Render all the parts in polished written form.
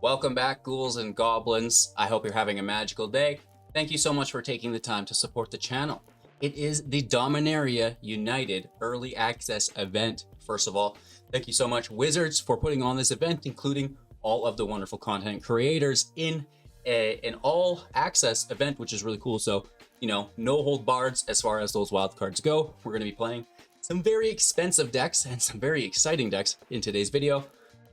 Welcome back, ghouls and goblins. I hope you're having a magical day. Thank you so much for taking the time to support the channel. It is the Dominaria United Early Access event. First of all, thank you so much, Wizards, for putting on this event, including all of the wonderful content creators in an all access event, which is really cool. So, no hold bards as far as those wild cards go. We're going to be playing some very expensive decks and some very exciting decks in today's video.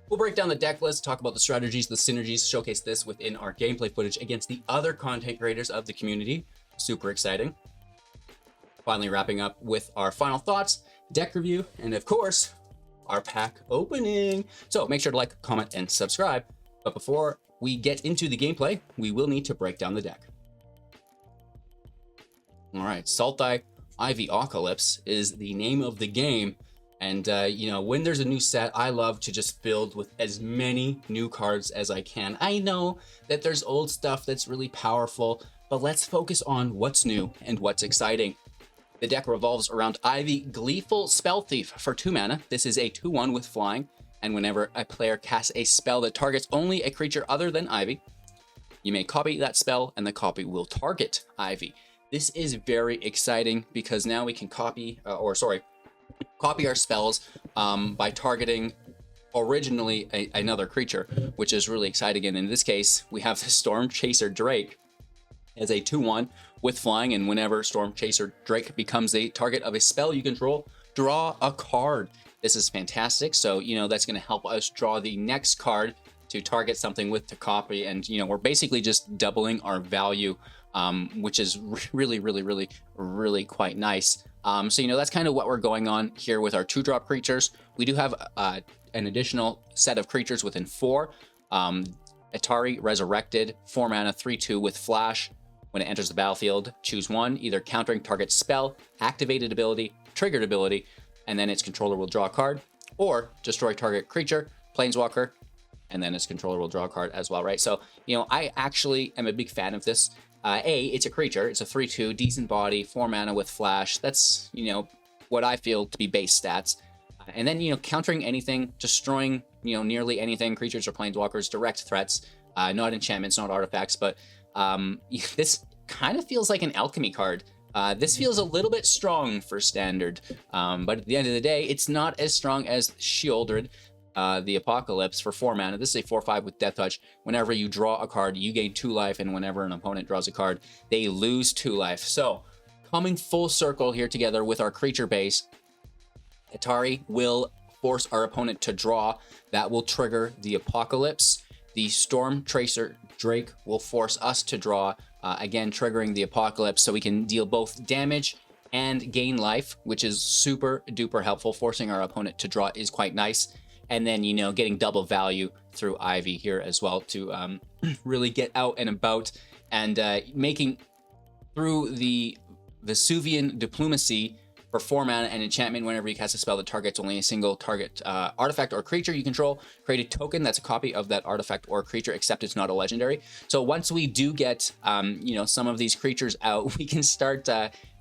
We'll break down the deck list, talk about the strategies, the synergies, showcase this within our gameplay footage against the other content creators of the community. Super exciting. Finally wrapping up with our final thoughts, deck review, and of course, our pack opening. So make sure to like, comment, and subscribe. But before we get into the gameplay, we will need to break down the deck. All right, Sultai Ivy Apocalypse is the name of the game. And, when there's a new set, I love to just build with as many new cards as I can. I know that there's old stuff that's really powerful, but let's focus on what's new and what's exciting. The deck revolves around Ivy Gleeful Spell Thief for 2 mana. This is a 2/1 with flying, and whenever a player casts a spell that targets only a creature other than Ivy, you may copy that spell, and the copy will target Ivy. This is very exciting because now we can copy our spells by targeting originally another creature, which is really exciting. And in this case, we have the Storm Chaser Drake as a 2/1 with flying, and whenever Storm Chaser Drake becomes a target of a spell you control, draw a card. This is fantastic. So, that's going to help us draw the next card to target something with to copy. And, we're basically just doubling our value, which is really quite nice. So, that's kind of what we're going on here with our 2-drop creatures. We do have an additional set of creatures within 4. Atari Resurrected, 4 mana, 3/2 with flash. When it enters the battlefield, choose one, either countering target spell, activated ability, triggered ability, and then its controller will draw a card, or destroy target creature, planeswalker, and then its controller will draw a card as well, right? So, I actually am a big fan of this. It's a creature. It's a 3/2, decent body, 4 mana with flash. That's, what I feel to be base stats. And then, countering anything, destroying, nearly anything, creatures or planeswalkers, direct threats, not enchantments, not artifacts, but this kind of feels like an alchemy card. This feels a little bit strong for standard, but at the end of the day, it's not as strong as Sheoldred, the Apocalypse for 4 mana. This is a 4/5 with Death Touch. Whenever you draw a card, you gain 2 life, and whenever an opponent draws a card, they lose 2 life. So, coming full circle here together with our creature base, Atari will force our opponent to draw. That will trigger the Apocalypse. The Storm Chaser Drake will force us to draw, again triggering the Apocalypse, so we can deal both damage and gain life, which is super duper helpful. Forcing our opponent to draw is quite nice. And then, getting double value through Ivy here as well to really get out and about, and making through the Vesuvian Diplomacy for 4 mana and enchantment. Whenever you cast a spell that targets only a single target artifact or creature you control, create a token that's a copy of that artifact or creature, except it's not a legendary. So once we do get, some of these creatures out, we can start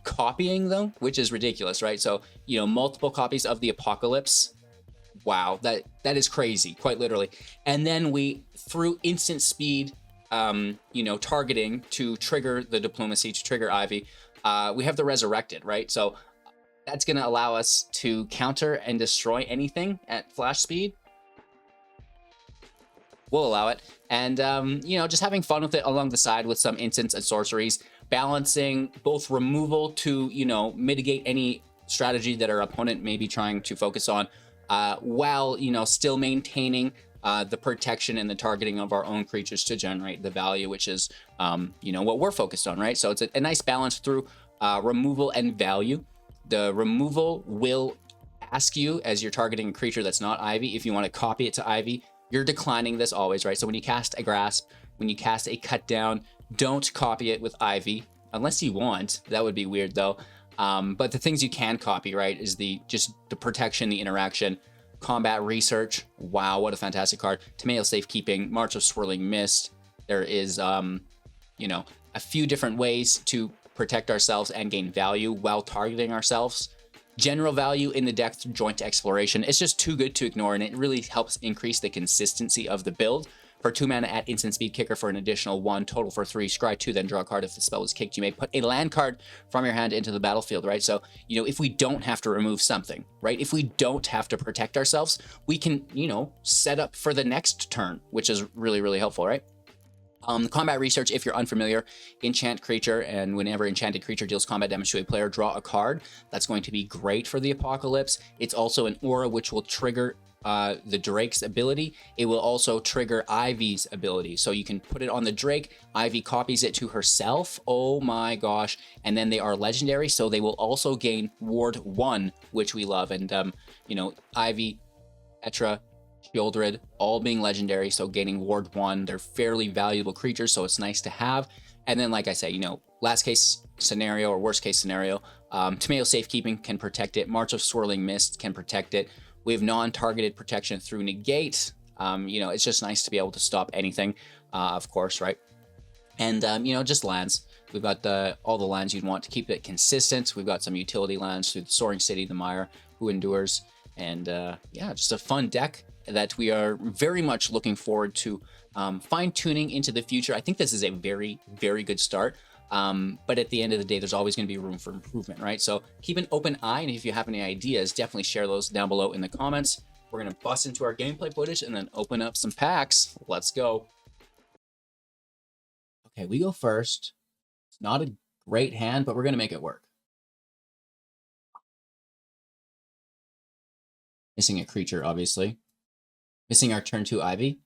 copying them, which is ridiculous, right? So, multiple copies of the Apocalypse. Wow, that is crazy, quite literally. And then we, through instant speed, targeting to trigger the Diplomacy, to trigger Ivy, we have the Resurrected, right? So that's going to allow us to counter and destroy anything at flash speed. We'll allow it. And, just having fun with it along the side with some instants and sorceries, balancing both removal to, mitigate any strategy that our opponent may be trying to focus on, while, still maintaining the protection and the targeting of our own creatures to generate the value, which is, what we're focused on, right? So it's a nice balance through removal and value. The removal will ask you, as you're targeting a creature that's not Ivy, if you want to copy it to Ivy. You're declining this always, right? So when you cast a Grasp, when you cast a Cut Down, don't copy it with Ivy, unless you want. That would be weird, though. But the things you can copy, right, is just the protection, the interaction, combat research. Wow, what a fantastic card. Tomato Safekeeping, March of Swirling Mist. There is, a few different ways to protect ourselves and gain value while targeting ourselves. General value in the deck through joint exploration. It's just too good to ignore, and it really helps increase the consistency of the build For 2 mana at instant speed, kicker for an additional 1, total for 3, scry 2, then draw a card. If the spell is kicked, you may put a land card from your hand into the battlefield, right? So, you know, if we don't have to remove something, right? If we don't have to protect ourselves, we can, you know, set up for the next turn, which is really, really helpful, right? Combat research, if you're unfamiliar, enchant creature, and whenever enchanted creature deals combat damage to a player, draw a card. That's going to be great for the Apocalypse. It's also an aura which will trigger the Drake's ability. It will also trigger Ivy's ability. So you can put it on the Drake, Ivy copies it to herself. Oh my gosh. And then they are legendary, so they will also gain Ward 1, which we love. And, you know, Ivy, Etra, Sheoldred, all being legendary, so gaining Ward 1. They're fairly valuable creatures, so it's nice to have. And then, like I say, you know, last case scenario or worst case scenario, Tomato Safekeeping can protect it. March of Swirling Mist can protect it. We have non-targeted protection through Negate. You know, it's just nice to be able to stop anything, of course, right? And, you know, just lands. We've got all the lands you'd want to keep it consistent. We've got some utility lands through the Soaring City, the Mire, Who Endures, and yeah, just a fun deck that we are very much looking forward to fine-tuning into the future. I think this is a very, very good start. But at the end of the day, there's always going to be room for improvement, right? So keep an open eye, and if you have any ideas, definitely share those down below in the comments. We're going to bust into our gameplay footage and then open up some packs. Let's go. Okay, we go first. It's not a great hand, but we're going to make it work. Missing a creature, obviously. Missing our turn 2 Ivy.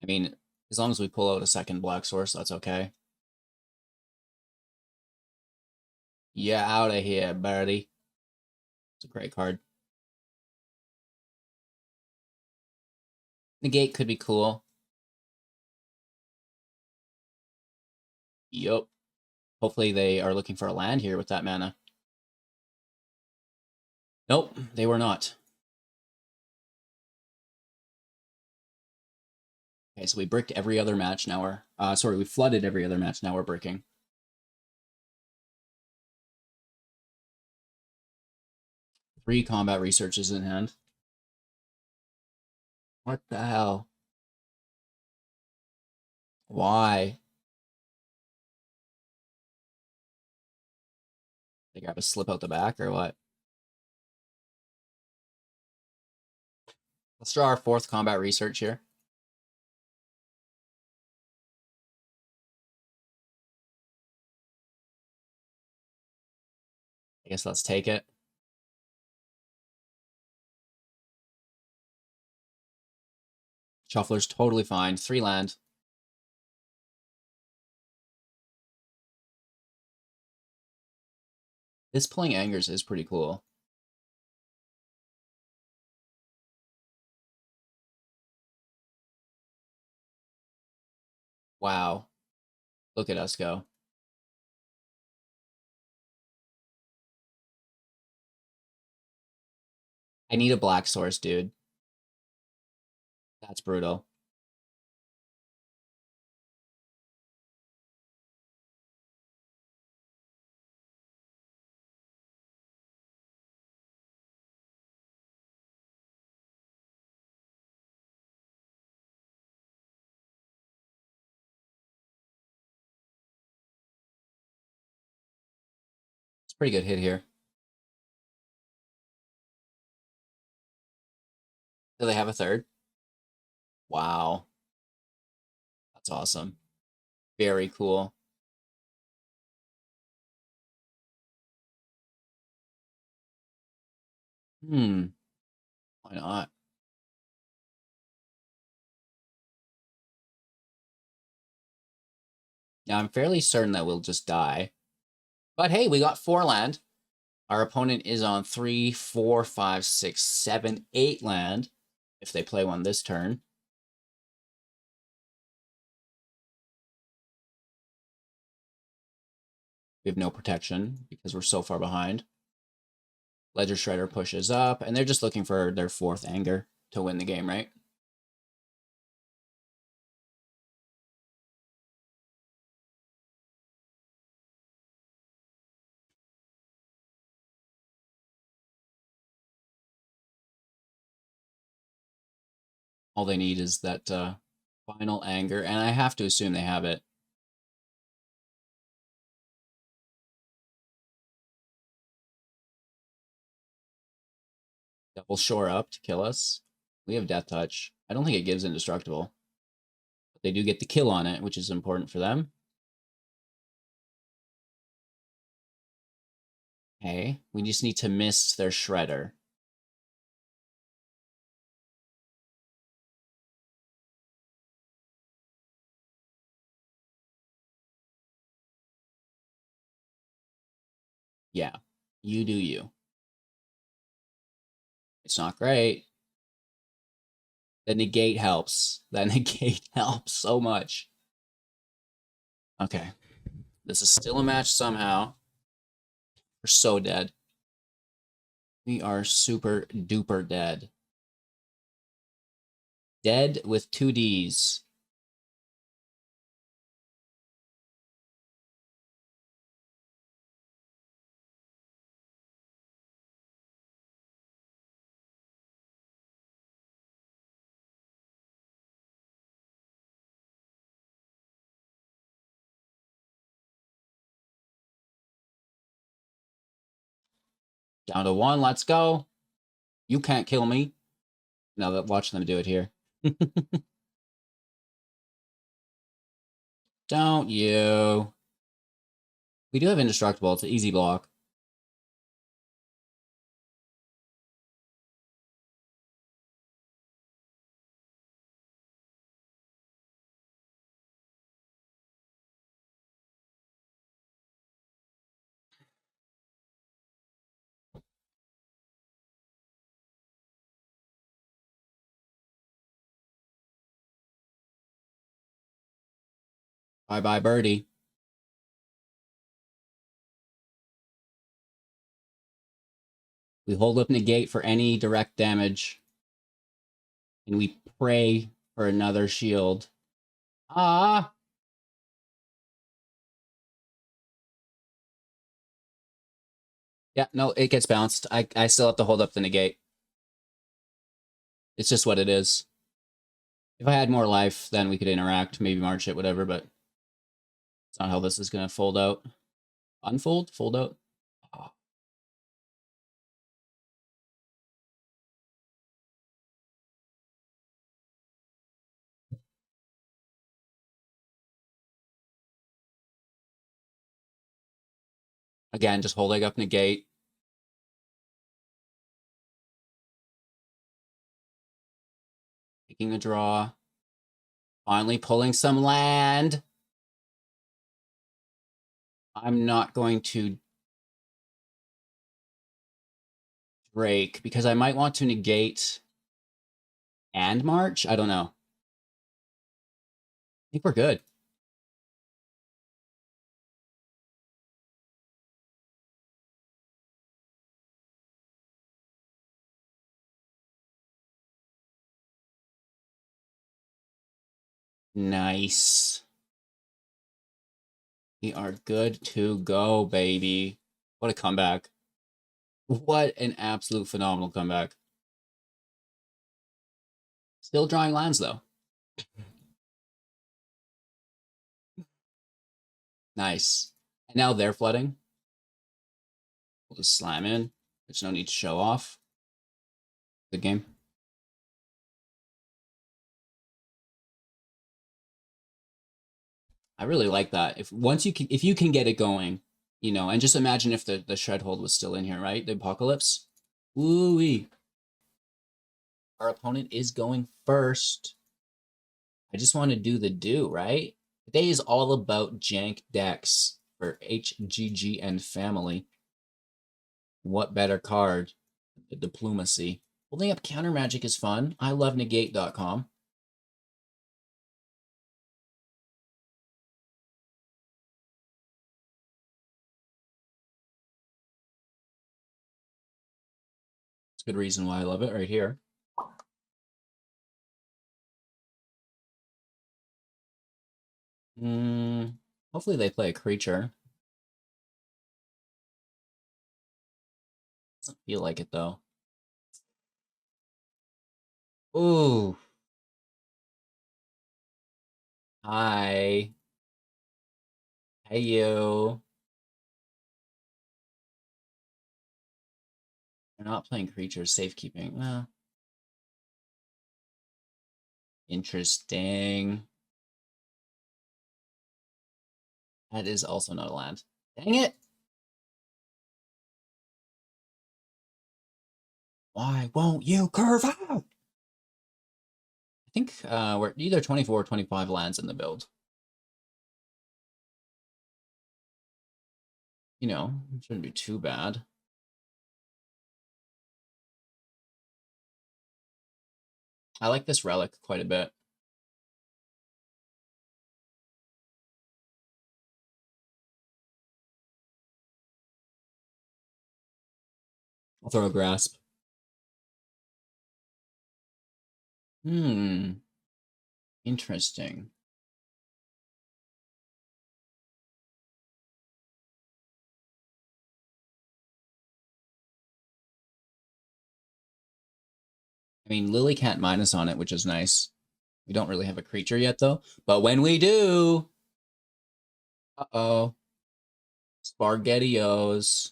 I mean, as long as we pull out a second black source, that's okay. Yeah, out of here, buddy. It's a great card. Negate could be cool. Yup. Hopefully they are looking for a land here with that mana. Nope, they were not. Okay, so we bricked every other match. Now we're... sorry, we flooded every other match. Now we're bricking. Three combat researches in hand. What the hell? Why? They grab a slip out the back or what? Let's draw our fourth combat research here. I guess let's take it. Shuffler's totally fine. 3 land. This pulling Angers is pretty cool. Wow. Look at us go. I need a black source, dude. That's brutal. It's a pretty good hit here. Do they have a third? Wow. That's awesome. Very cool. Why not? Now, I'm fairly certain that we'll just die. But hey, we got 4 land. Our opponent is on 3, 4, 5, 6, 7, 8 land. If they play one this turn. We have no protection because we're so far behind. Ledger Shredder pushes up, and they're just looking for their 4th anger to win the game, right? All they need is that final anger, and I have to assume they have it. Double shore up to kill us. We have Death Touch. I don't think it gives Indestructible. But they do get the kill on it, which is important for them. Okay, we just need to miss their Shredder. Yeah, you do you. It's not great. The negate helps. That negate helps so much. Okay. This is still a match somehow. We're so dead. We are super duper dead. Dead with 2 Ds. Down to 1. Let's go. You can't kill me. No, watch them do it here. Don't you. We do have Indestructible. It's an easy block. Bye-bye, birdie. We hold up negate for any direct damage. And we pray for another shield. Ah! Yeah, no, it gets bounced. I still have to hold up the negate. It's just what it is. If I had more life, then we could interact, maybe march it, whatever, but it's not how this is going to fold out. Unfold? Fold out? Oh. Again, just holding up negate. Taking a draw. Finally pulling some land. I'm not going to break because I might want to negate and march. I don't know. I think we're good. Nice. We are good to go, baby. What a comeback. What an absolute phenomenal comeback. Still drawing lands, though. Nice. And now they're flooding. We'll just slam in. There's no need to show off. Good game. I really like that. If you can get it going, you know, and just imagine if the shred hold was still in here, right? The apocalypse. Woo-wee. Our opponent is going first. I just want to do the do, right? Today is all about jank decks for HGG and family. What better card? The diplomacy. Holding up counter magic is fun. I love negate.com. It's a good reason why I love it right here. Hopefully they play a creature. Doesn't feel like it though. Ooh. Hi. Hey, you. We're not playing creatures, safekeeping. Well, interesting. That is also not a land. Dang it! Why won't you curve out? I think we're either 24 or 25 lands in the build. You know, it shouldn't be too bad. I like this relic quite a bit. I'll throw a grasp. Hmm. Interesting. I mean, Lily can't minus on it, which is nice. We don't really have a creature yet, though. But when we do... Uh-oh. Sparghettios.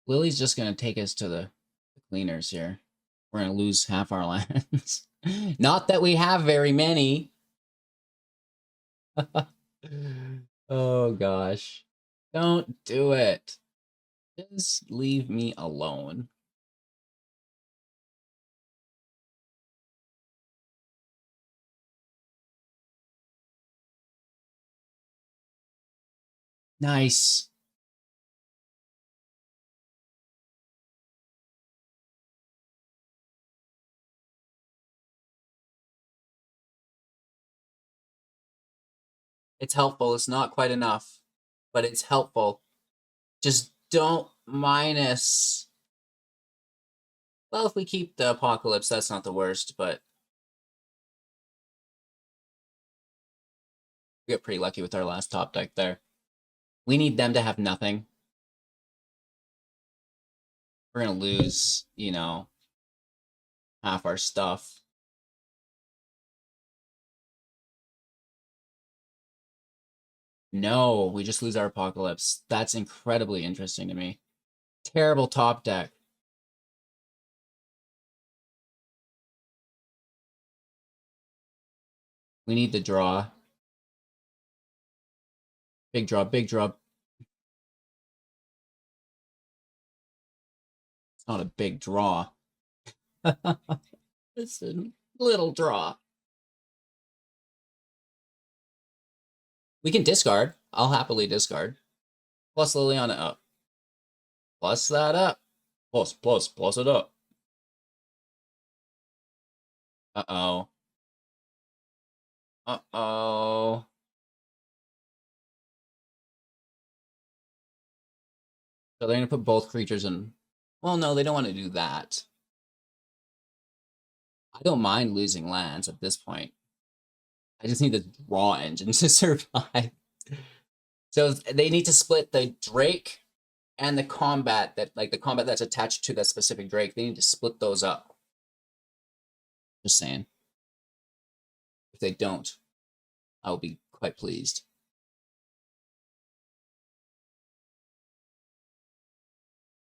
Lily's just going to take us to the cleaners here. We're going to lose half our lands. Not that we have very many. Oh, gosh. Don't do it. Just leave me alone. Nice. It's helpful. It's not quite enough, but it's helpful. Just don't minus. Well, if we keep the apocalypse, that's not the worst, but we got pretty lucky with our last top deck there. We need them to have nothing. We're going to lose, you know, half our stuff. No, we just lose our apocalypse. That's incredibly interesting to me. Terrible top deck. We need the draw. Big draw, big draw. It's not a big draw. It's a little draw. We can discard. I'll happily discard. Plus Liliana up. Plus that up. Plus it up. Uh-oh. Uh-oh. So they're going to put both creatures in. Well, no, they don't want to do that. I don't mind losing lands at this point. I just need the draw engine to survive. So they need to split the Drake and the combat that, like the combat that's attached to that specific Drake. They need to split those up. Just saying. If they don't, I will be quite pleased.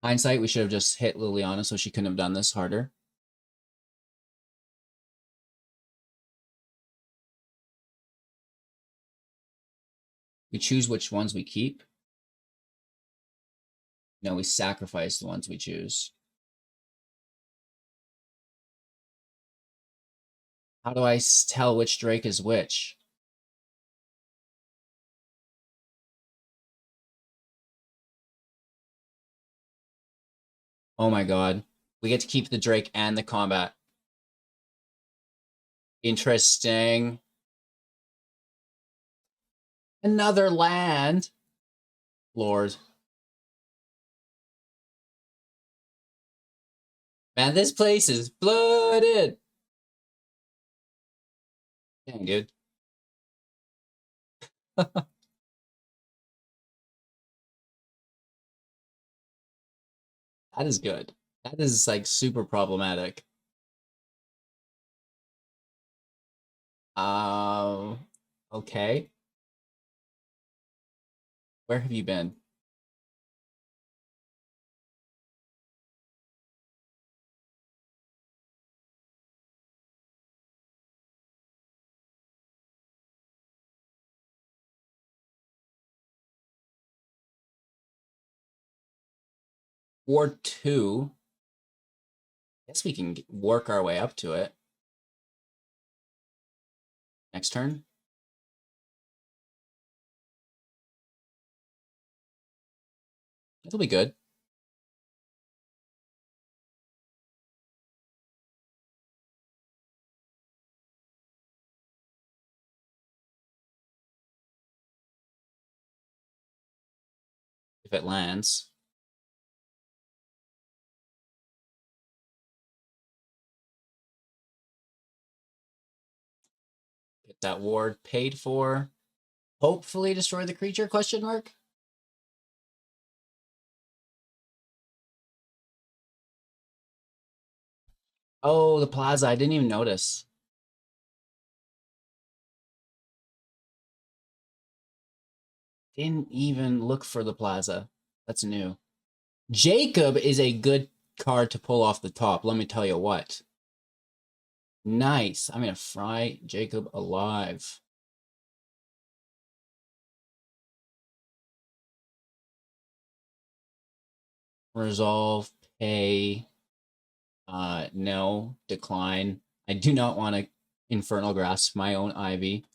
Hindsight, we should have just hit Liliana so she couldn't have done this harder. We choose which ones we keep. No, we sacrifice the ones we choose. How do I tell which Drake is which? Oh my god. We get to keep the Drake and the combat. Interesting. Another land. Lord. Man, this place is flooded. Dang, dude. That is good. That is like super problematic. Um, okay. Where have you been? Ward 2. Guess we can work our way up to it. Next turn. It'll be good. If it lands. Get that ward paid for. Hopefully destroy the creature, question mark? Oh, the plaza. I didn't even notice. Didn't even look for the plaza. That's new. Jacob is a good card to pull off the top. Let me tell you what. Nice. I'm going to fry Jacob alive. Resolve, pay. No, decline. I do not want to Infernal Grasp my own Ivy.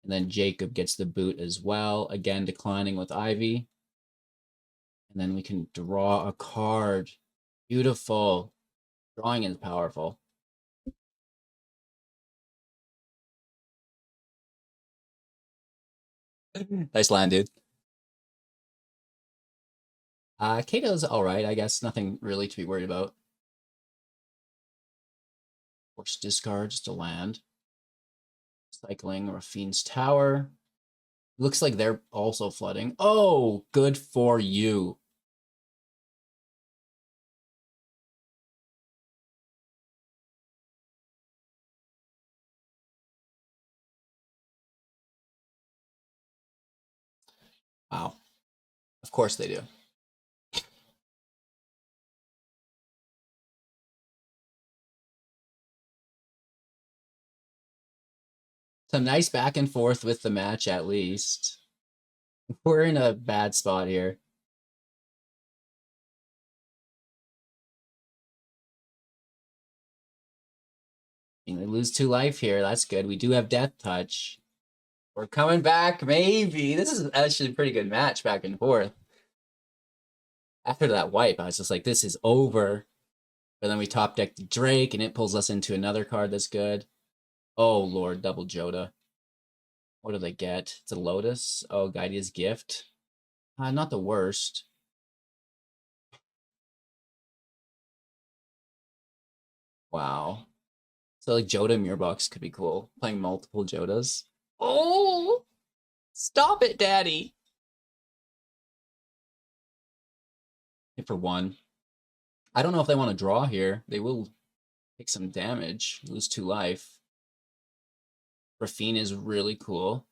And then Jacob gets the boot as well. Again, declining with Ivy. And then we can draw a card. Beautiful. Drawing is powerful. Nice land, dude. Kato's all right, I guess. Nothing really to be worried about. Force discard, just a land. Cycling Rafine's Tower. Looks like they're also flooding. Oh, good for you. Wow. Of course they do. Some nice back and forth with the match, at least. We're in a bad spot here. They lose 2 life here. That's good. We do have Death Touch. We're coming back, maybe. This is actually a pretty good match back and forth. After that wipe, I was just like, this is over. But then we top deck the Drake, and it pulls us into another card that's good. Oh, Lord, double Joda. What do they get? It's a Lotus. Oh, Guidia's Gift. Not the worst. Wow. So, like, Joda Mirbox could be cool. Playing multiple Jodas. Oh! Stop it, Daddy! Hit for 1. I don't know if they want to draw here. They will take some damage. Lose 2 life. Rafine is really cool.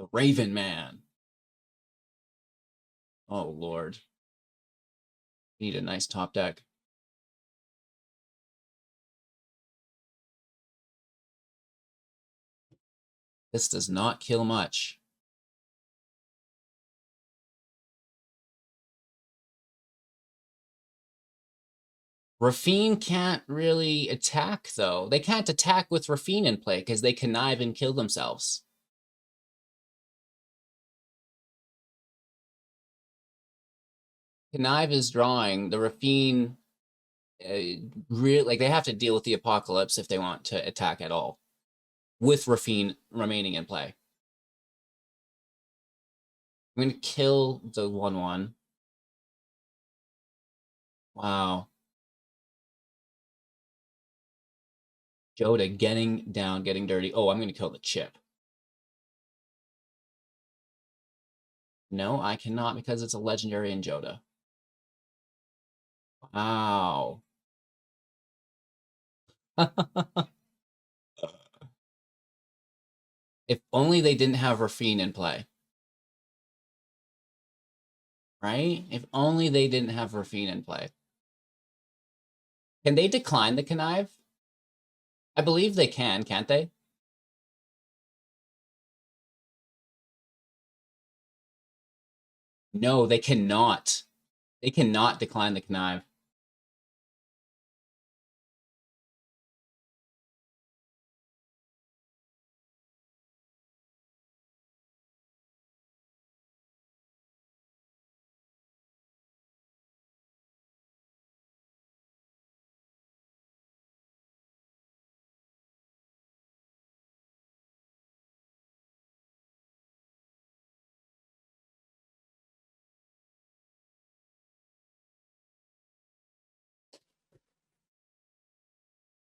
The Raven Man. Oh, Lord. Need a nice top deck. This does not kill much. Rafine can't really attack, though. They can't attack with Rafine in play because they connive and kill themselves. Connive is drawing. The Rafine, like, they have to deal with the Apocalypse if they want to attack at all, with Rafine remaining in play. I'm going to kill the 1/1. Wow. Joda getting down, getting dirty. Oh, I'm going to kill the chip. No, I cannot because it's a legendary in Joda. Wow. If only they didn't have Rafine in play. Right? If only they didn't have Rafine in play. Can they decline the connive? I believe they can, can't they? No, they cannot. They cannot decline the connive.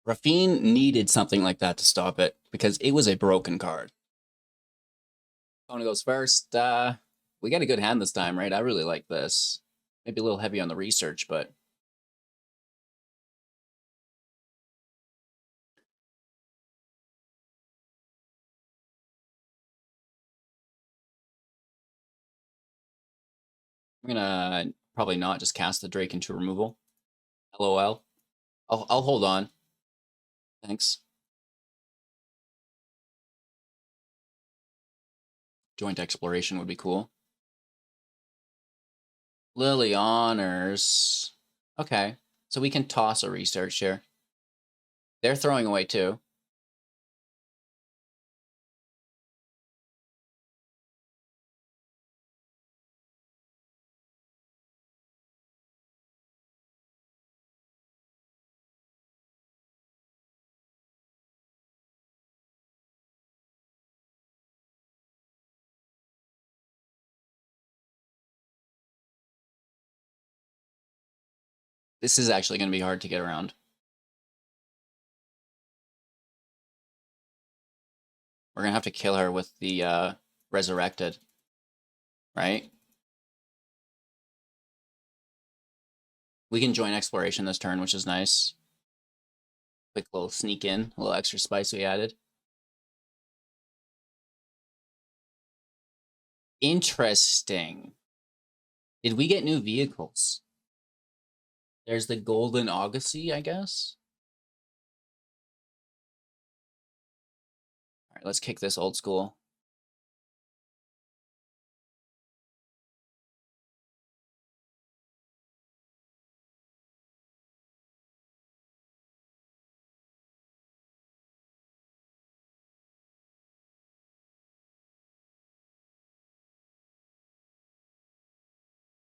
Rafine needed something like that to stop it because it was a broken card. Tony goes first. We got a good hand this time, right? I really like this. Maybe a little heavy on the research, but I'm gonna probably not just cast the Drake into removal. LOL. I'll hold on. Thanks. Joint exploration would be cool. Lily honors. Okay, so we can toss a research here. They're throwing away too. This is actually going to be hard to get around. We're going to have to kill her with the resurrected, right? We can join exploration this turn, which is nice. Quick little sneak in, a little extra spice we added. Interesting. Did we get new vehicles? There's the Golden Augusty, I guess. All right, let's kick this old school.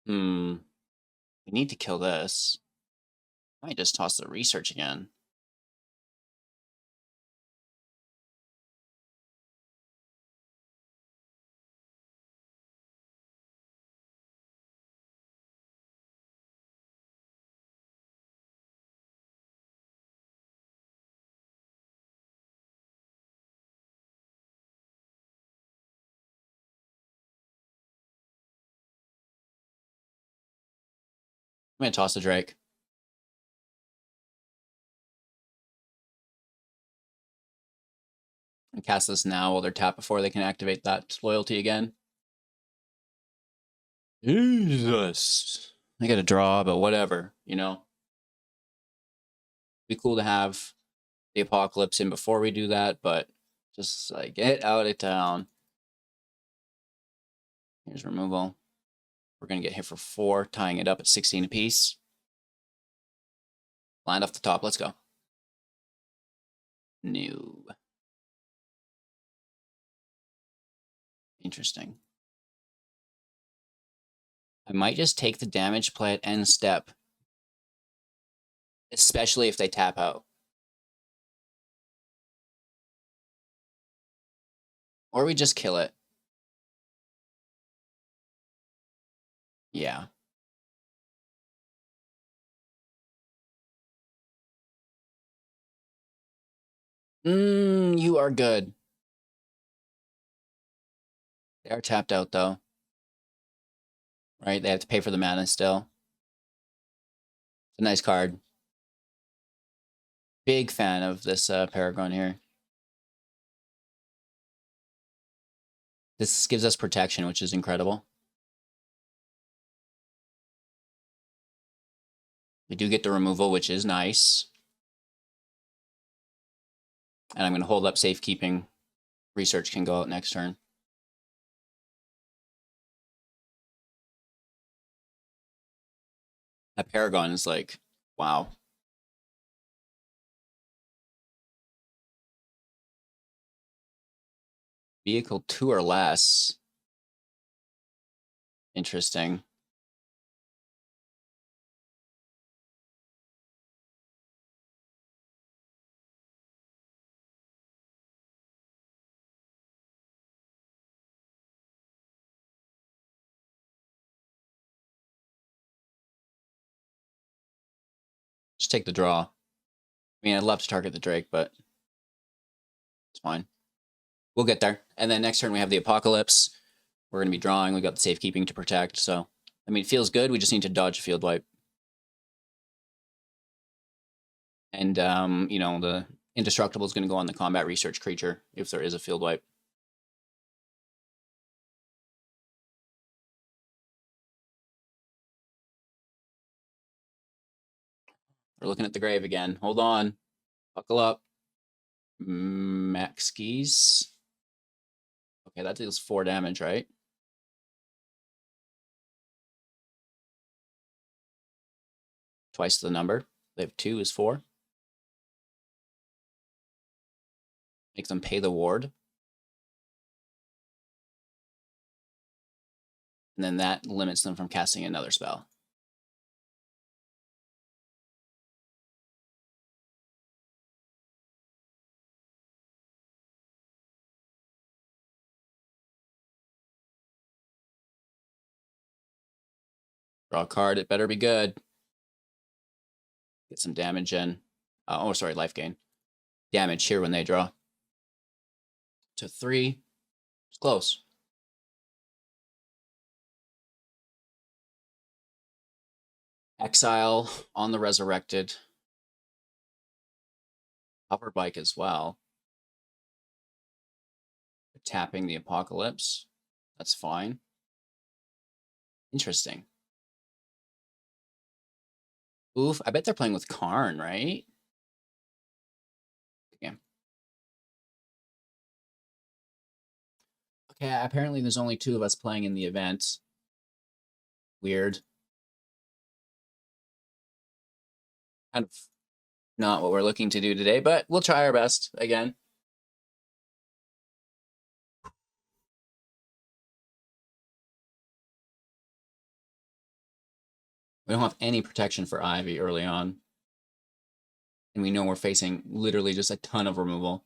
We need to kill this. I might just toss the research again. I'm gonna toss the Drake. And cast this now while they're tapped before they can activate that loyalty again. Jesus. I got to draw, but whatever, you know. Be cool to have the apocalypse in before we do that, but just like get out of town. Here's removal. We're gonna get hit for 4, tying it up at 16 apiece. Land off the top. Let's go. New. Interesting. I might just take the damage, play at end step. Especially if they tap out. Or we just kill it. Yeah. You are good. They are tapped out, though. right? They have to pay for the mana still. It's a nice card. Big fan of this Paragon here. This gives us protection, which is incredible. We do get the removal, which is nice. And I'm going to hold up safekeeping. Research can go out next turn. That Paragon is like, wow. Vehicle 2 or less. Interesting. Just take the draw. I mean, I'd love to target the Drake, but it's fine. We'll get there. And then next turn we have the Apocalypse. We're going to be drawing. We got the safekeeping to protect. So, I mean, it feels good. We just need to dodge a field wipe. And, you know, the Indestructible is going to go on the combat research creature if there is a field wipe. We're looking at the grave again. Hold on. Buckle up. Max skis. Okay, that deals 4 damage, right? Twice the number. They have 2 is 4. Make them pay the ward. And then that limits them from casting another spell. Draw a card. It better be good. Get some damage in. Oh, sorry, life gain. Damage here when they draw. To 3. It's close. Exile on the Resurrected. Hover Bike as well. Tapping the Apocalypse. That's fine. Interesting. Oof, I bet they're playing with Karn, right? Okay. Okay, apparently there's only 2 of us playing in the event. Weird. Kind of not what we're looking to do today, but we'll try our best again. We don't have any protection for Ivy early on. And we know we're facing literally just a ton of removal.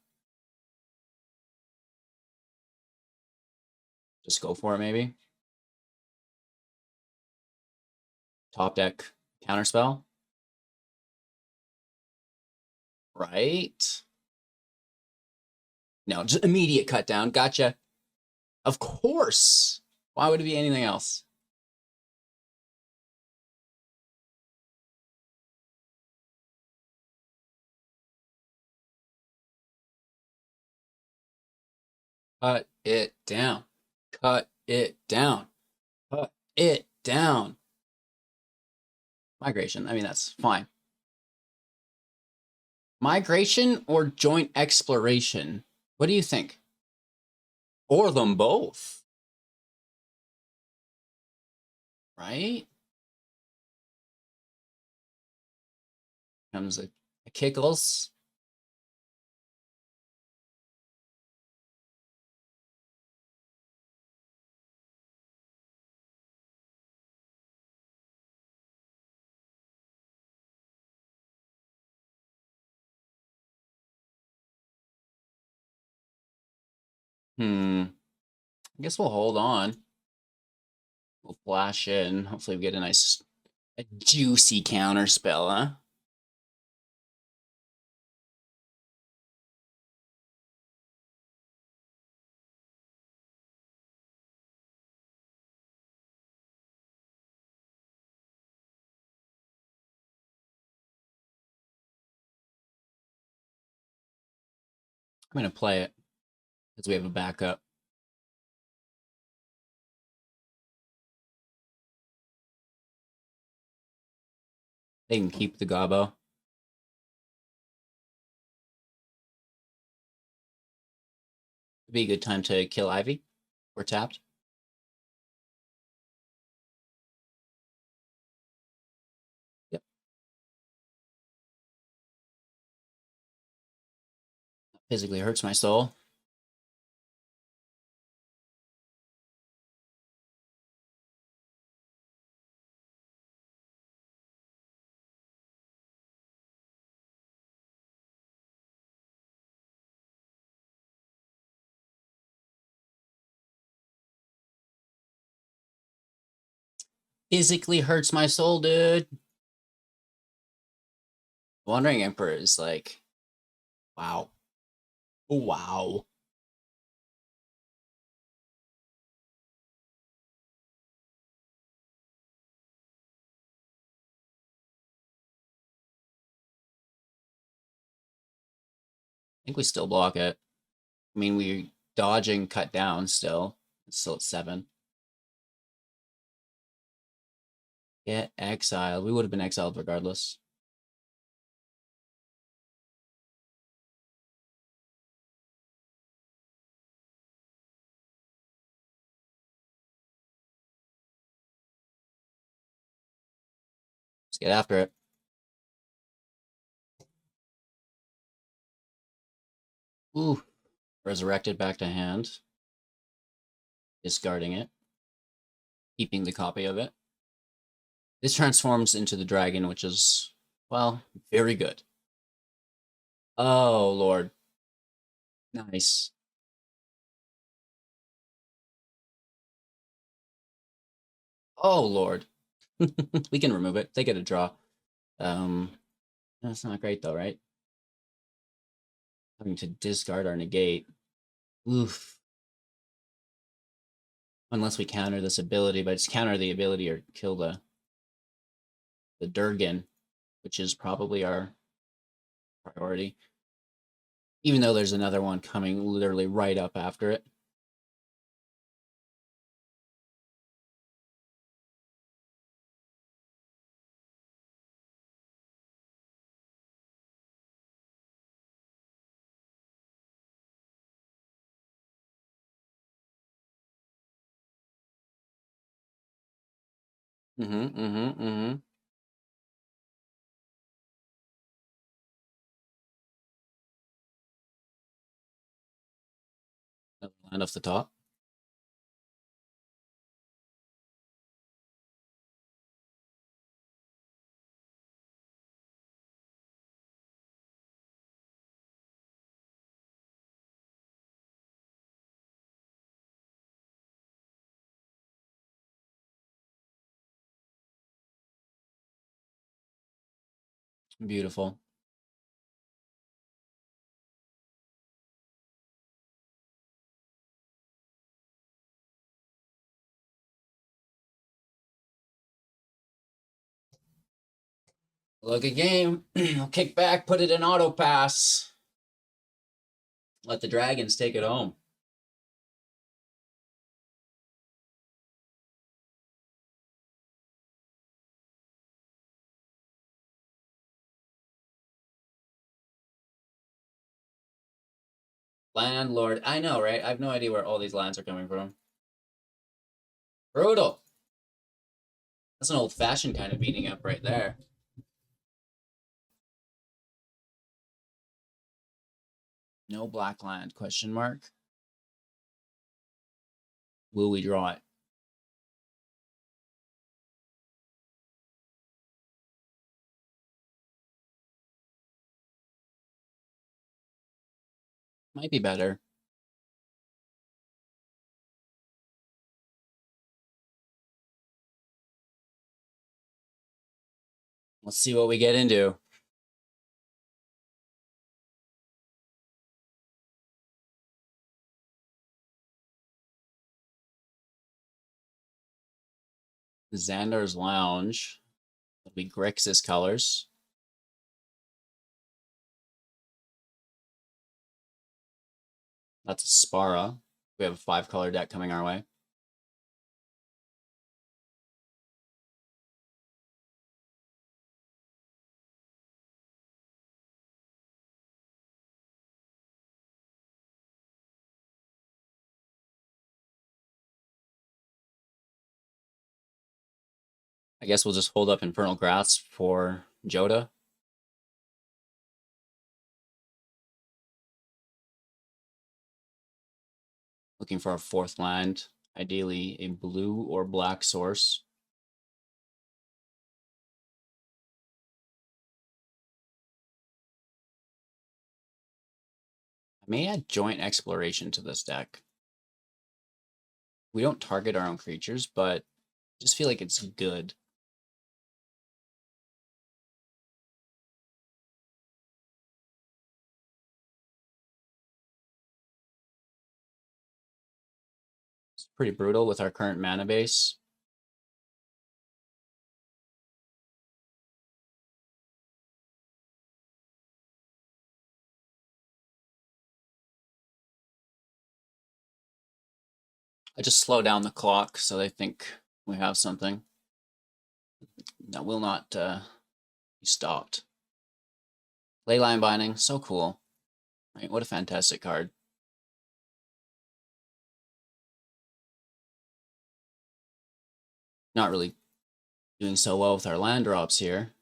Just go for it, maybe. Top deck counterspell. Right? No, just immediate cut down. Gotcha. Of course. Why would it be anything else? Cut it down. Cut it down. Cut it down. Migration. I mean, that's fine. Migration or joint exploration? What do you think? Or them both. Right? Comes a Kickles. I guess we'll hold on. We'll flash in. Hopefully we get a juicy counter spell, huh? I'm going to play it because we have a backup. They can keep the Gobbo. It'd be a good time to kill Ivy. We're tapped. Yep. Physically hurts my soul. Physically hurts my soul, dude. Wandering Emperor is like, wow. Wow. I think we still block it. I mean, we dodging cut down still. It's still at 7. Get exiled. We would have been exiled regardless. Let's get after it. Ooh. Resurrected back to hand. Discarding it. Keeping the copy of it. This transforms into the dragon, which is, well, very good. Oh, Lord. Nice. Oh, Lord. We can remove it. They get a draw. That's not great, though, right? Having to discard our negate. Oof. Unless we counter this ability, but it's counter the ability or kill the Durgan, which is probably our priority. Even though there's another one coming literally right up after it. Mm-hmm. Land off the top. Beautiful. Look at game. Kick back, put it in auto pass. Let the dragons take it home. Landlord. I know, right? I have no idea where all these lands are coming from. Brutal. That's an old-fashioned kind of beating up right there. No black land, question mark. Will we draw it? Might be better. Let's see what we get into. Xander's Lounge. It'll be Grixis colors. That's a Spara. We have a 5-color deck coming our way. I guess we'll just hold up Infernal Grasp for Joda. Looking for a 4th land, ideally a blue or black source. I may add Joint Exploration to this deck. We don't target our own creatures, but I just feel like it's good. It's pretty brutal with our current mana base. I just slow down the clock so they think we have something that will not be stopped. Leyline Binding, so cool. Right, what a fantastic card. Not really doing so well with our land drops here.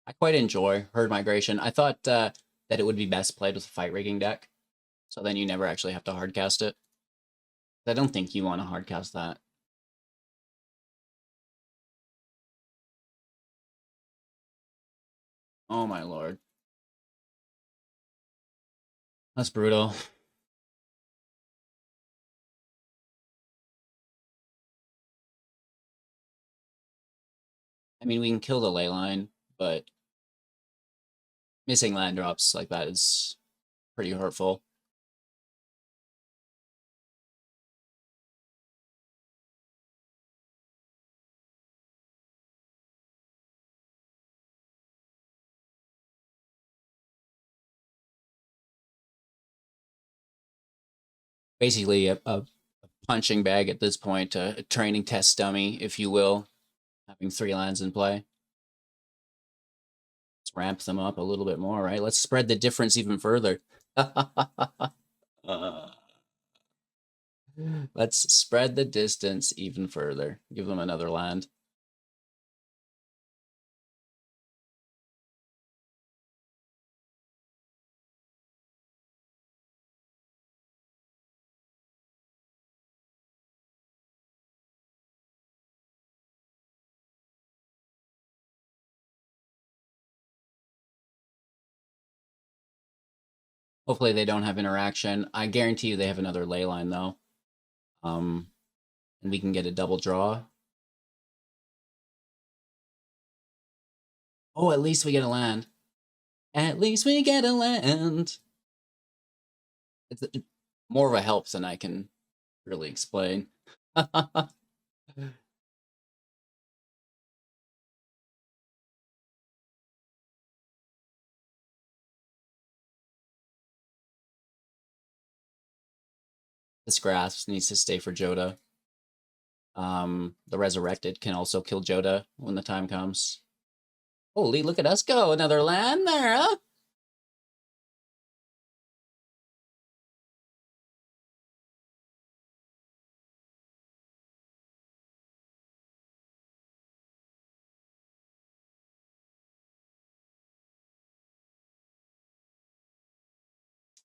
I quite enjoy Herd Migration. I thought that it would be best played with a fight rigging deck, so then you never actually have to hardcast it. I don't think you want to hardcast that. Oh my lord. That's brutal. I mean, we can kill the ley line, but missing land drops like that is pretty hurtful. Basically, a punching bag at this point, a training test dummy, if you will, having 3 lands in play. Let's ramp them up a little bit more, right? Let's spread the difference even further. Let's spread the distance even further. Give them another land. Hopefully they don't have interaction. I guarantee you they have another ley line though. And we can get a double draw. Oh, at least we get a land. At least we get a land. It's more of a help than I can really explain. This grasp needs to stay for Joda. The Resurrected can also kill Joda when the time comes. Holy, look at us go. Another land there, huh?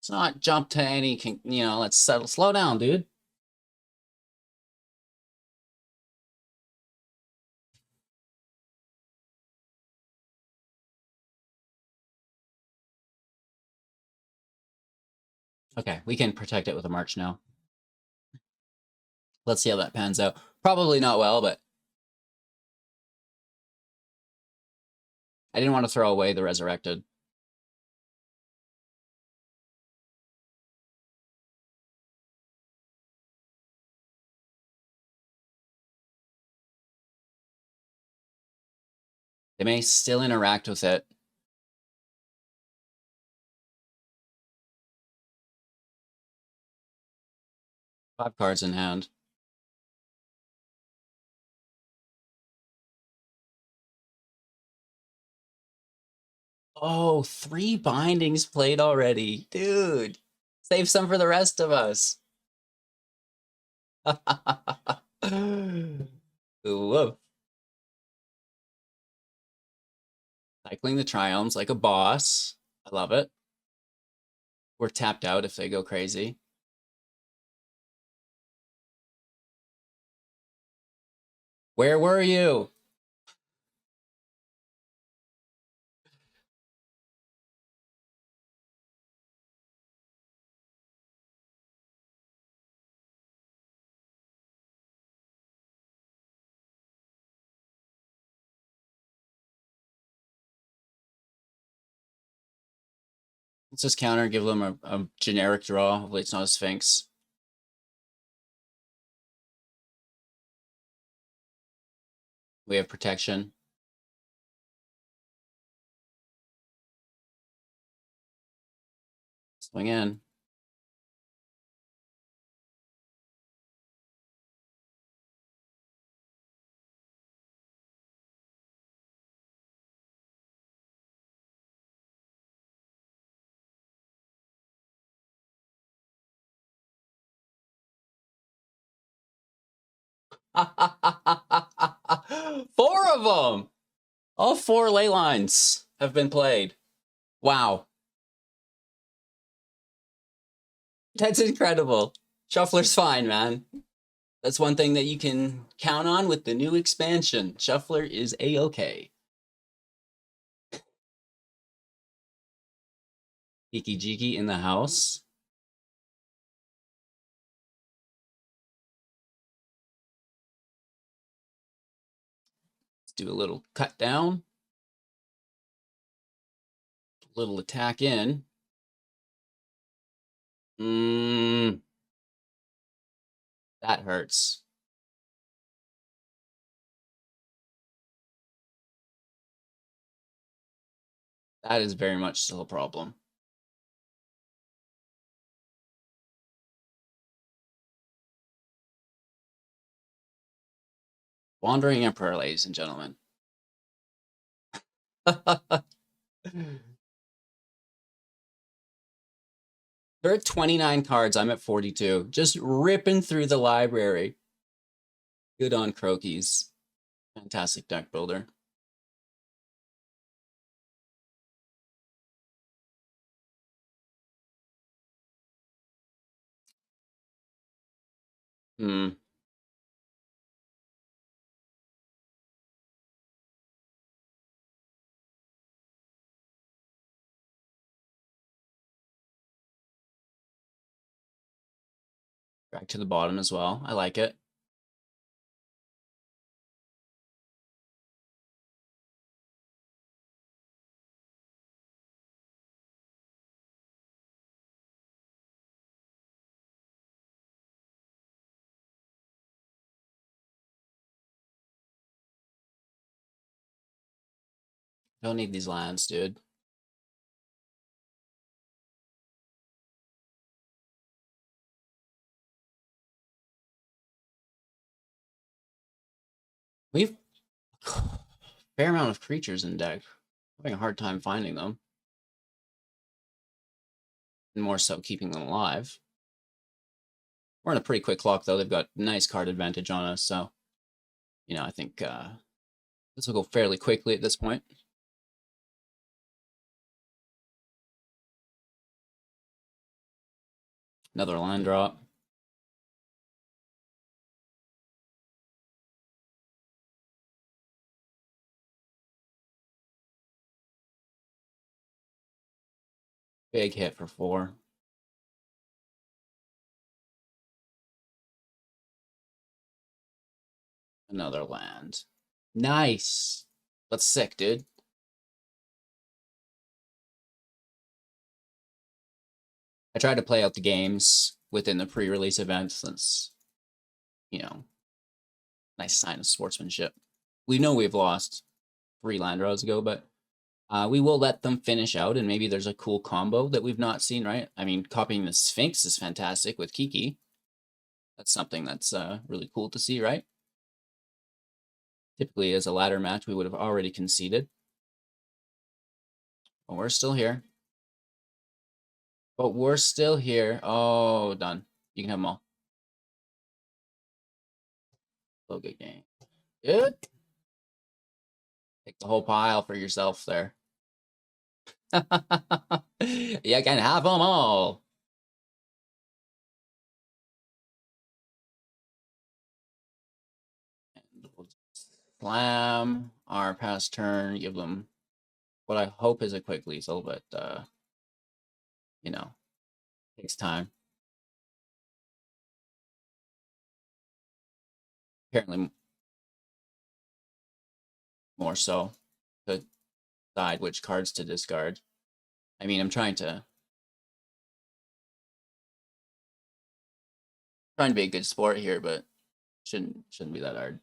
Let's not jump to any, let's settle. Slow down, dude. Okay, we can protect it with a march now. Let's see how that pans out. Probably not well, but I didn't want to throw away the Resurrected. They may still interact with it. Five cards in hand. Oh, 3 bindings played already. Dude, save some for the rest of us. Whoa. Cycling the triomes like a boss. I love it. We're tapped out if they go crazy. Where were you? Let's just counter and give them a generic draw. Hopefully it's not a Sphinx. We have protection. Swing in. Four of them! All 4 ley lines have been played. Wow. That's incredible. Shuffler's fine, man. That's one thing that you can count on with the new expansion. Shuffler is A-okay. Geeky Jeeky in the house. Let's do a little cut down. A little attack in. That hurts. That is very much still a problem. Wandering Emperor, ladies and gentlemen. They're at 29 cards. I'm at 42. Just ripping through the library. Good on Croakies. Fantastic deck builder. Back to the bottom as well. I like it. Don't need these lands, dude. We've fair amount of creatures in deck. Having a hard time finding them. And more so keeping them alive. We're on a pretty quick clock, though. They've got nice card advantage on us, so, you know, I think this will go fairly quickly at this point. Another land drop. Big hit for 4. Another land. Nice. That's sick, dude. I tried to play out the games within the pre-release event since, you know, nice sign of sportsmanship. We know we've lost. 3 land draws ago, but we will let them finish out, and maybe there's a cool combo that we've not seen, right? I mean, copying the Sphinx is fantastic with Kiki. That's something that's really cool to see, right? Typically, as a ladder match, we would have already conceded. But we're still here. Oh, done. You can have them all. So good game. Good. Take the whole pile for yourself there. You can have them all. And we'll slam our pass turn, give them what I hope is a quick lethal, but you know, takes time. Apparently more so to decide which cards to discard. I mean, I'm trying to be a good sport here, but shouldn't be that hard.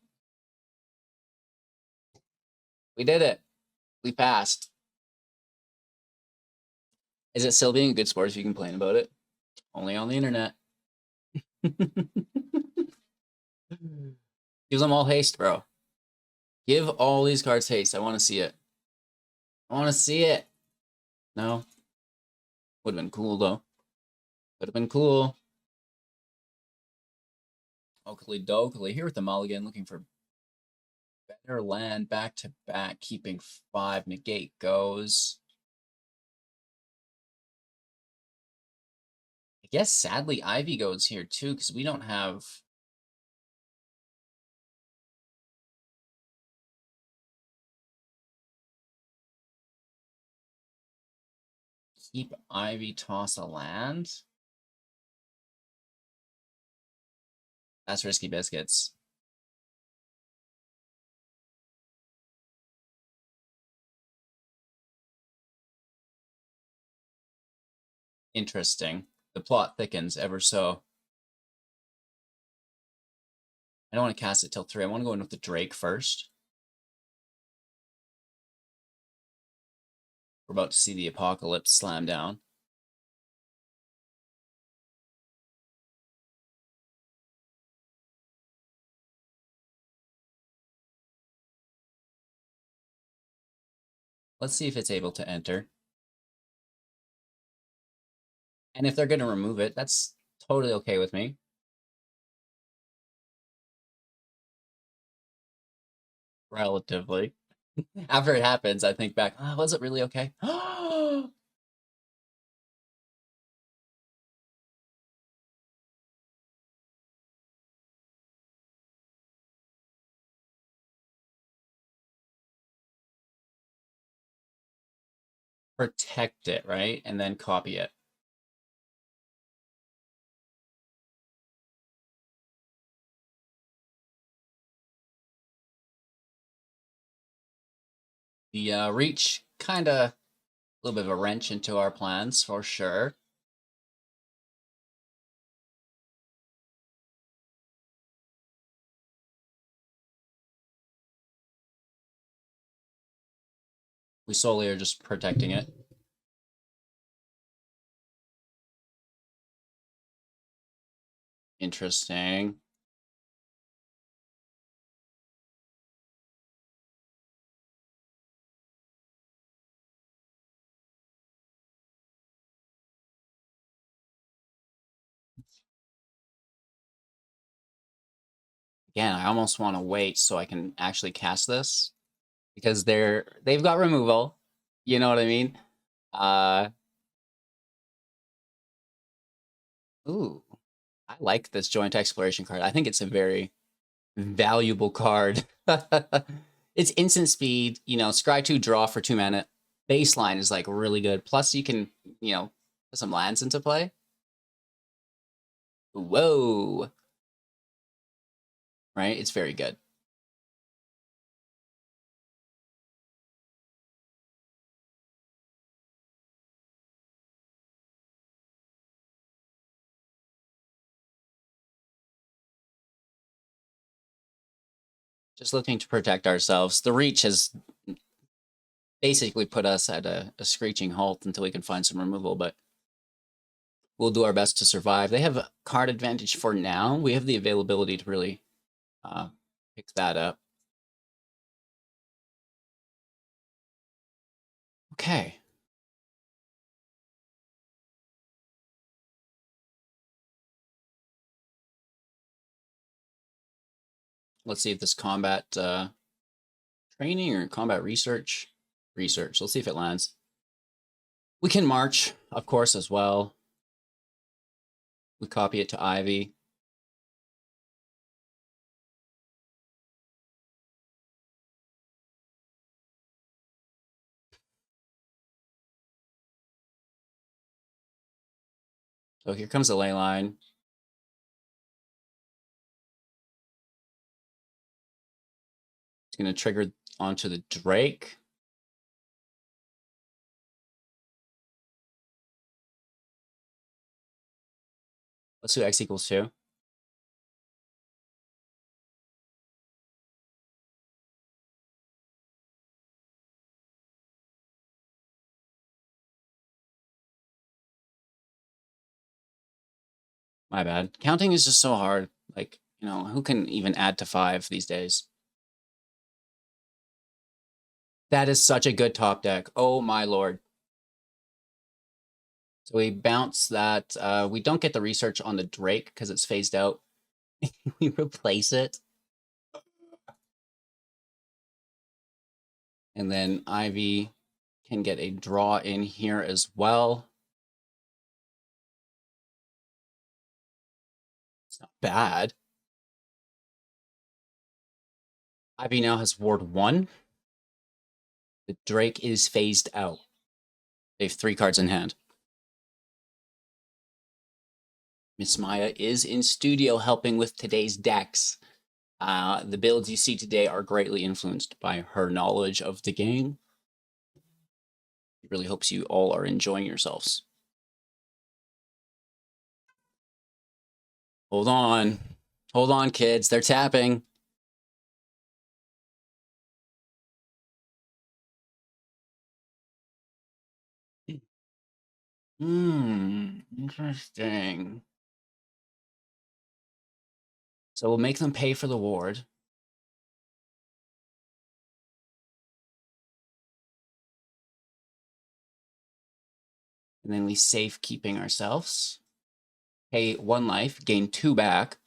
We did it. We passed. Is it still being a good sport if you complain about it? Only on the internet. Give them all haste, bro. Give all these cards haste. I want to see it. I want to see it. No. Would have been cool, though. Would have been cool. Oakley Dokley here with the mulligan, looking for better land back to back, keeping 5. Negate goes. I guess sadly Ivy goes here too, because we don't have. Keep Ivy, toss a land. That's risky biscuits. Interesting. The plot thickens ever so. I don't want to cast it till 3. I want to go in with the Drake first. We're about to see the Apocalypse slam down. Let's see if it's able to enter. And if they're going to remove it, that's totally okay with me. Relatively. After it happens, I think back, oh, was it really okay? Protect it, right? And then copy it. The reach kind of a little bit of a wrench into our plans for sure. We solely are just protecting it. Interesting. Again, I almost want to wait so I can actually cast this because they've got removal. You know what I mean? Ooh, I like this joint exploration card. I think it's a very valuable card. It's instant speed, scry 2 draw for 2 mana. Baseline is like really good. Plus you can, put some lands into play. Whoa. Right? It's very good. Just looking to protect ourselves. The reach has basically put us at a screeching halt until we can find some removal, but we'll do our best to survive. They have a card advantage for now. We have the availability to really uh, pick that up. Okay. Let's see if this combat training or combat research. Research. Let's see if it lands. We can march, of course, as well. We copy it to Ivy. So here comes the ley line. It's going to trigger onto the Drake. Let's do X equals 2. My bad. Counting is just so hard. Like, you know, who can even add to 5 these days? That is such a good top deck. Oh my lord. So we bounce that. We don't get the research on the Drake because it's phased out. We replace it. And then Ivy can get a draw in here as well. It's not bad. Ivy now has Ward 1. The Drake is phased out. They have 3 cards in hand. Miss Maya is in studio helping with today's decks. The builds you see today are greatly influenced by her knowledge of the game. It really hopes you all are enjoying yourselves. Hold on. Hold on, kids. They're tapping. Interesting. So we'll make them pay for the ward. And then we safe keeping ourselves. Pay 1 life, gain 2 back.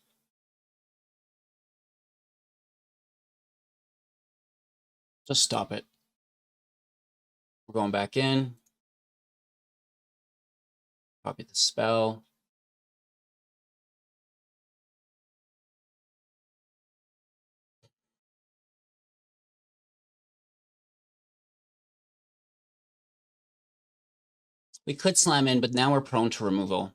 Just stop it. We're going back in. Copy the spell. We could slam in, but now we're prone to removal.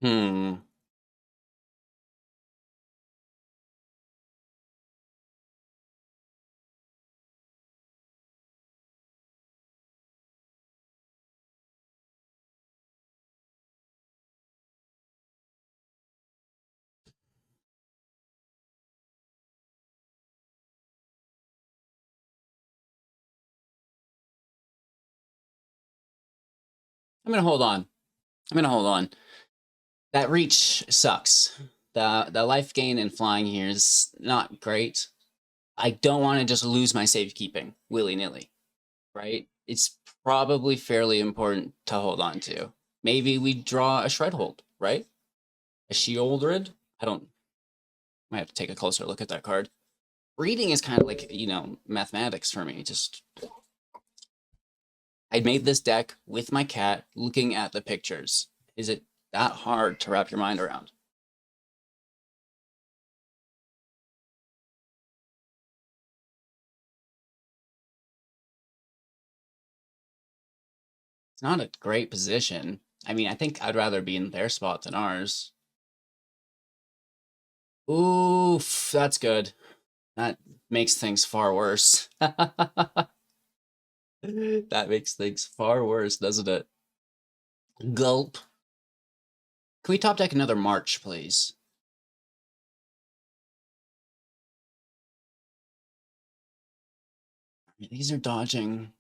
Hmm. I'm gonna hold on. I'm gonna hold on. That reach sucks. The life gain and flying here is not great. I don't want to just lose my safekeeping willy-nilly, right? It's probably fairly important to hold on to. Maybe we draw a shred hold, right? A Sheoldred? I don't. Might have to take a closer look at that card. Reading is kind of like, you know, mathematics for me. Just I made this deck with my cat looking at the pictures. Is it that hard to wrap your mind around? It's not a great position. I mean, I think I'd rather be in their spot than ours. Oof, that's good. That makes things far worse. That makes things far worse, doesn't it? Gulp. Can we top deck another March, please? These are dodging.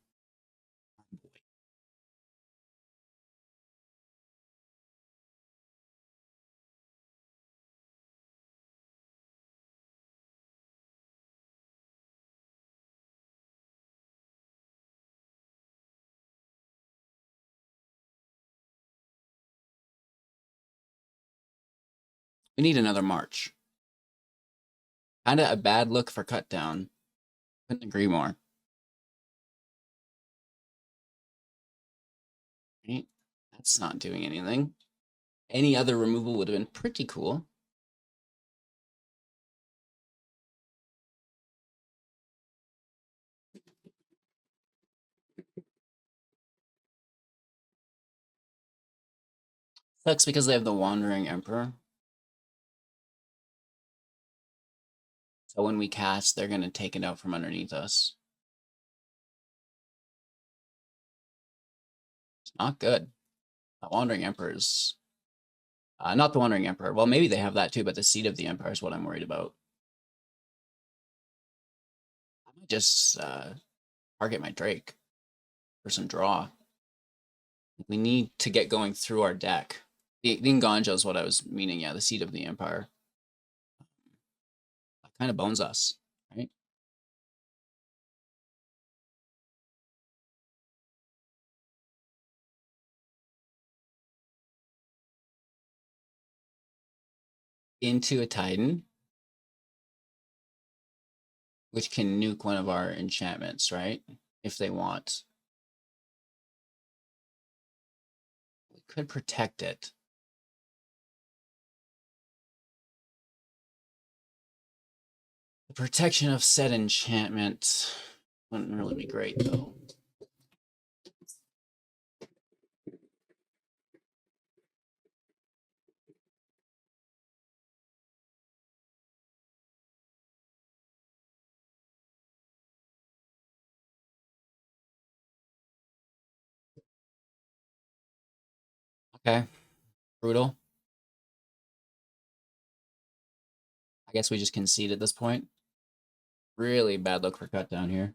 We need another March. Kind of a bad look for cut down. Couldn't agree more. Right? That's not doing anything. Any other removal would have been pretty cool. Sucks because they have the Wandering Emperor. So when we cast, they're going to take it out from underneath us. It's not good. The Wandering Emperor is... not the Wandering Emperor. Well, maybe they have that too, but the Seat of the Empire is what I'm worried about. I might just target my Drake for some draw. We need to get going through our deck. The Nganja is what I was meaning. Yeah, the Seat of the Empire. That kind of bones us, right? Into a Titan, which can nuke one of our enchantments, right? If they want. We could protect it. The protection of said enchantment wouldn't really be great, though. Okay. Brutal. I guess we just concede at this point. Really bad look for cut down here.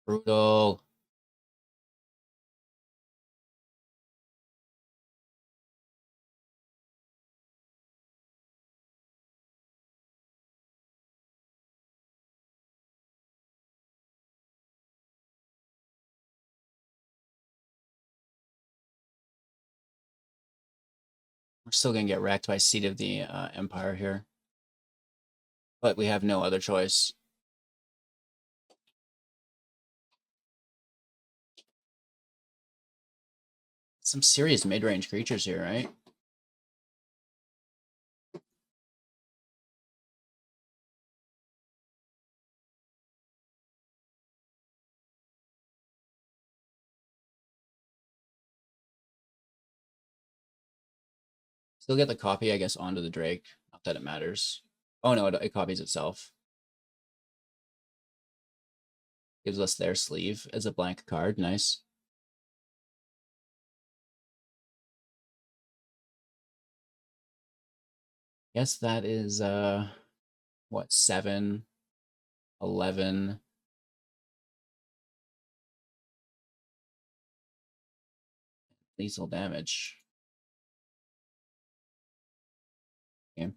Brutal. We're still going to get wrecked by Seat of the Empire here. But we have no other choice. Some serious mid-range creatures here, right? Still get the copy, I guess, onto the Drake. Not that it matters. Oh no, it copies itself. Gives us their sleeve as a blank card. Nice. Guess that is what, 7, 11. Lethal damage. Okay.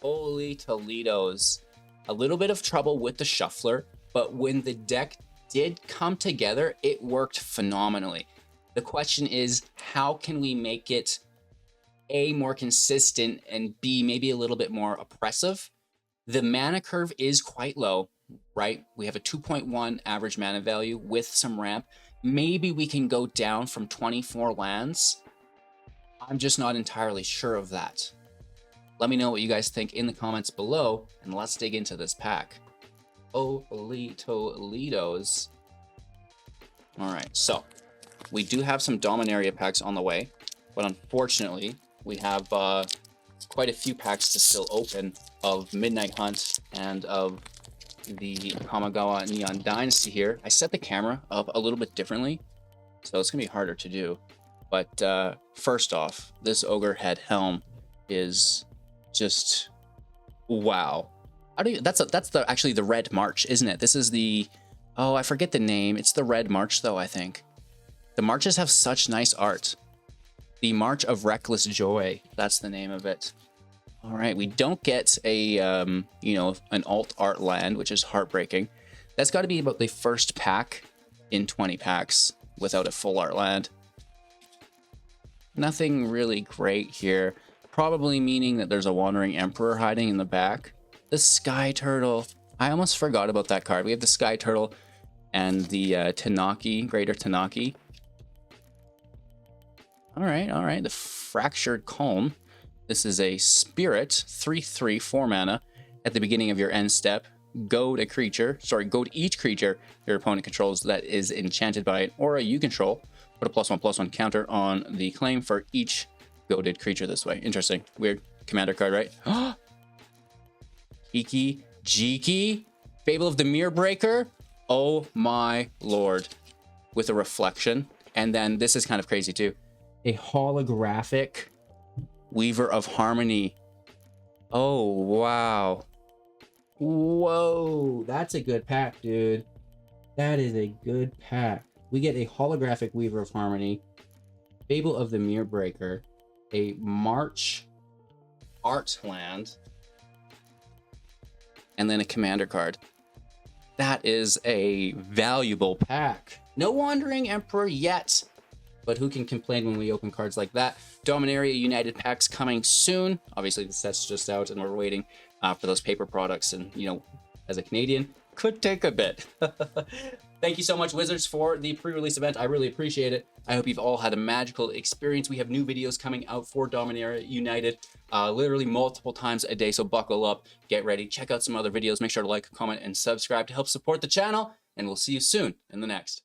Holy Toledo's. A little bit of trouble with the shuffler, but when the deck did come together, it worked phenomenally. The question is, how can we make it A, more consistent, and B, maybe a little bit more oppressive? The mana curve is quite low, right? We have a 2.1 average mana value with some ramp. Maybe we can go down from 24 lands. I'm just not entirely sure of that. Let me know what you guys think in the comments below, and let's dig into this pack. Holy Toledo's. All right, so we do have some Dominaria packs on the way, but unfortunately, we have quite a few packs to still open of Midnight Hunt and of the Kamigawa Neon Dynasty here. I set the camera up a little bit differently, so it's gonna be harder to do. But first off, this Ogre Head helm is just wow. That's actually the Red March, isn't it? This is the, oh, I forget the name. It's the Red March though, I think. The marches have such nice art. The March of Reckless Joy, that's the name of it. All right, we don't get a an alt art land, which is heartbreaking. That's got to be about the first pack in 20 packs without a full art land. Nothing really great here. Probably meaning that there's a Wandering Emperor hiding in the back. The Sky Turtle. I almost forgot about that card. We have the Sky Turtle and the Tanaki, Greater Tanaki. All right. The Fractured Calm. This is a Spirit, 3/3, 4 mana. At the beginning of your end step, goad each creature your opponent controls that is enchanted by an aura you control. Put a +1/+1 counter on the claim for each goaded creature this way. Interesting. Weird commander card, right? Iki Jiki, Fable of the Mirror Breaker. Oh my lord. With a reflection. And then this is kind of crazy too. A holographic Weaver of Harmony. Oh, wow. Whoa. That's a good pack, dude. That is a good pack. We get a holographic Weaver of Harmony, Fable of the Mirror Breaker, a March art land, and then a commander card. That is a valuable pack. No Wandering Emperor yet, but who can complain when we open cards like that? Dominaria United packs coming soon. Obviously, the set's just out, and we're waiting for those paper products. And, you know, as a Canadian, could take a bit. Thank you so much, Wizards, for the pre-release event. I really appreciate it. I hope you've all had a magical experience. We have new videos coming out for Dominaria United literally multiple times a day, so buckle up, get ready, check out some other videos. Make sure to like, comment, and subscribe to help support the channel, and we'll see you soon in the next.